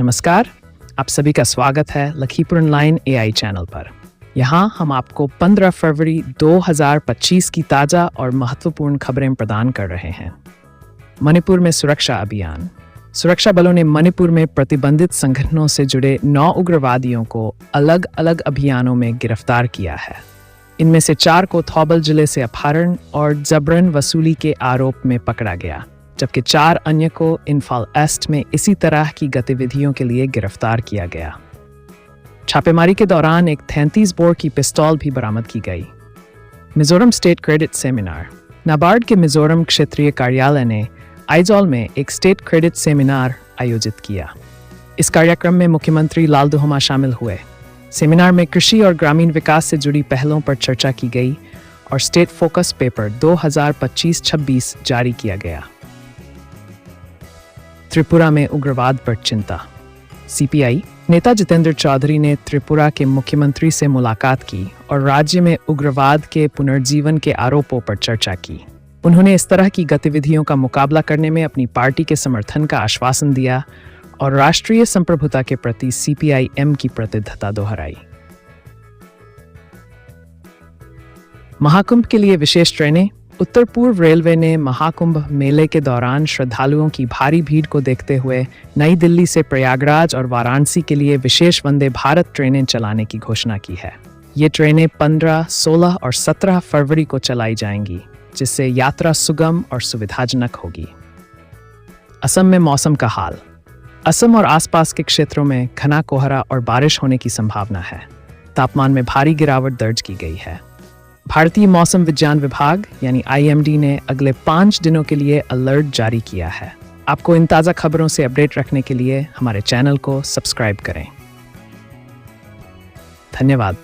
नमस्कार, आप सभी का स्वागत है लखीपुर ऑनलाइन एआई चैनल पर। यहाँ हम आपको 15 फरवरी 2025 की ताज़ा और महत्वपूर्ण खबरें प्रदान कर रहे हैं। मणिपुर में सुरक्षा अभियान। सुरक्षा बलों ने मणिपुर में प्रतिबंधित संगठनों से जुड़े 9 उग्रवादियों को अलग अलग अभियानों में गिरफ्तार किया है। इनमें से 4 को थौबल जिले से अपहरण और जबरन वसूली के आरोप में पकड़ा गया, जबकि 4 अन्य को इम्फाल ईस्ट में इसी तरह की गतिविधियों के लिए गिरफ्तार किया गया। छापेमारी के दौरान एक 33 बोर की पिस्तौल भी बरामद की गई। Mizoram state credit seminar. NABARD के मिजोरम क्षेत्रीय कार्यालय ने आइजॉल में एक स्टेट क्रेडिट सेमिनार आयोजित किया। इस कार्यक्रम में मुख्यमंत्री लाल दुहोमा शामिल हुए। सेमिनार में कृषि और ग्रामीण विकास से जुड़ी पहलों पर चर्चा की गई और स्टेट फोकस पेपर 2025-26 जारी किया गया। त्रिपुरा में उग्रवाद पर चिंता। सीपीआई नेता जितेंद्र चौधरी ने त्रिपुरा के मुख्यमंत्री से मुलाकात की और राज्य में उग्रवाद के पुनर्जीवन के आरोपों पर चर्चा की। उन्होंने इस तरह की गतिविधियों का मुकाबला करने में अपनी पार्टी के समर्थन का आश्वासन दिया और राष्ट्रीय संप्रभुता के प्रति सीपीआई-एम की प्रतिबद्धता दोहराई। महाकुंभ के लिए विशेष ट्रेनें। उत्तर पूर्व रेलवे ने महाकुंभ मेले के दौरान श्रद्धालुओं की भारी भीड़ को देखते हुए नई दिल्ली से प्रयागराज और वाराणसी के लिए विशेष वंदे भारत ट्रेनें चलाने की घोषणा की है। ये ट्रेनें 15, 16 और 17 फरवरी को चलाई जाएंगी, जिससे यात्रा सुगम और सुविधाजनक होगी। असम में मौसम का हाल। असम और आसपास के क्षेत्रों में घना कोहरा और बारिश होने की संभावना है। तापमान में भारी गिरावट दर्ज की गई है। भारतीय मौसम विज्ञान विभाग यानी IMD ने अगले 5 दिनों के लिए अलर्ट जारी किया है। आपको इन ताज़ा खबरों से अपडेट रखने के लिए हमारे चैनल को सब्सक्राइब करें। धन्यवाद।